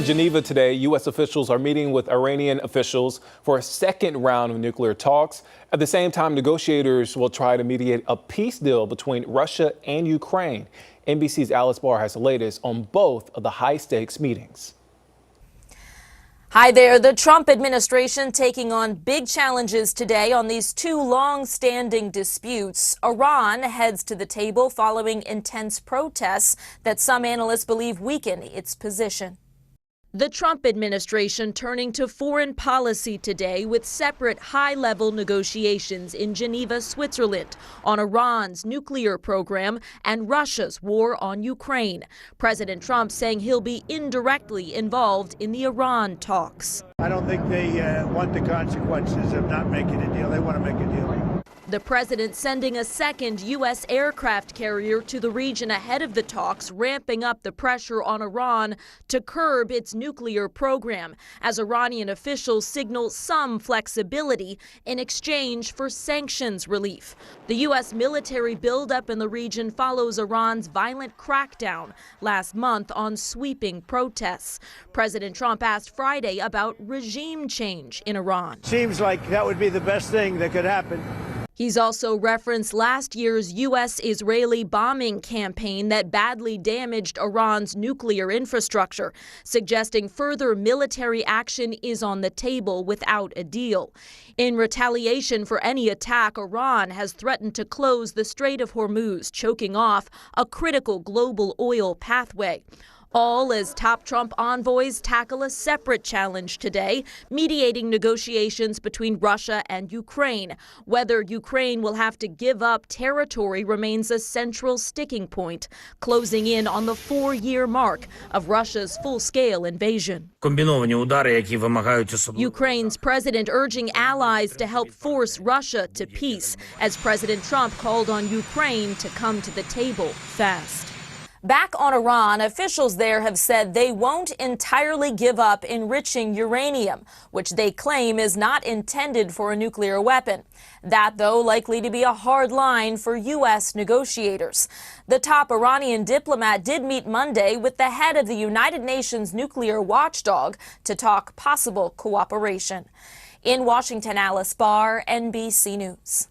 In Geneva today, U.S. officials are meeting with Iranian officials for a second round of nuclear talks. At the same time, negotiators will try to mediate a peace deal between Russia and Ukraine. NBC's Alice Barr has the latest on both of the high-stakes meetings. Hi there. The Trump administration taking on big challenges today on these two long-standing disputes. Iran heads to the table following intense protests that some analysts believe weaken its position. The Trump administration turning to foreign policy today with separate high-level negotiations in Geneva, Switzerland, on Iran's nuclear program and Russia's war on Ukraine. President Trump saying he'll be indirectly involved in the Iran talks. I don't think they want the consequences of not making a deal. They want to make a deal. The president sending a second U.S. aircraft carrier to the region ahead of the talks, ramping up the pressure on Iran to curb its nuclear program, as Iranian officials signal some flexibility in exchange for sanctions relief. The U.S. military buildup in the region follows Iran's violent crackdown last month on sweeping protests. President Trump asked Friday about regime change in Iran. Seems like that would be the best thing that could happen. He's also referenced last year's U.S.-Israeli bombing campaign that badly damaged Iran's nuclear infrastructure, suggesting further military action is on the table without a deal. In retaliation for any attack, Iran has threatened to close the Strait of Hormuz, choking off a critical global oil pathway. All as top Trump envoys tackle a separate challenge today, mediating negotiations between Russia and Ukraine. Whether Ukraine will have to give up territory remains a central sticking point, closing in on the 4-year mark of Russia's full-scale invasion. Ukraine's president urging allies to help force Russia to peace, as President Trump called on Ukraine to come to the table fast. Back on Iran, officials there have said they won't entirely give up enriching uranium, which they claim is not intended for a nuclear weapon. That, though, likely to be a hard line for U.S. negotiators. The top Iranian diplomat did meet Monday with the head of the United Nations nuclear watchdog to talk possible cooperation. In Washington, Alice Barr, NBC News.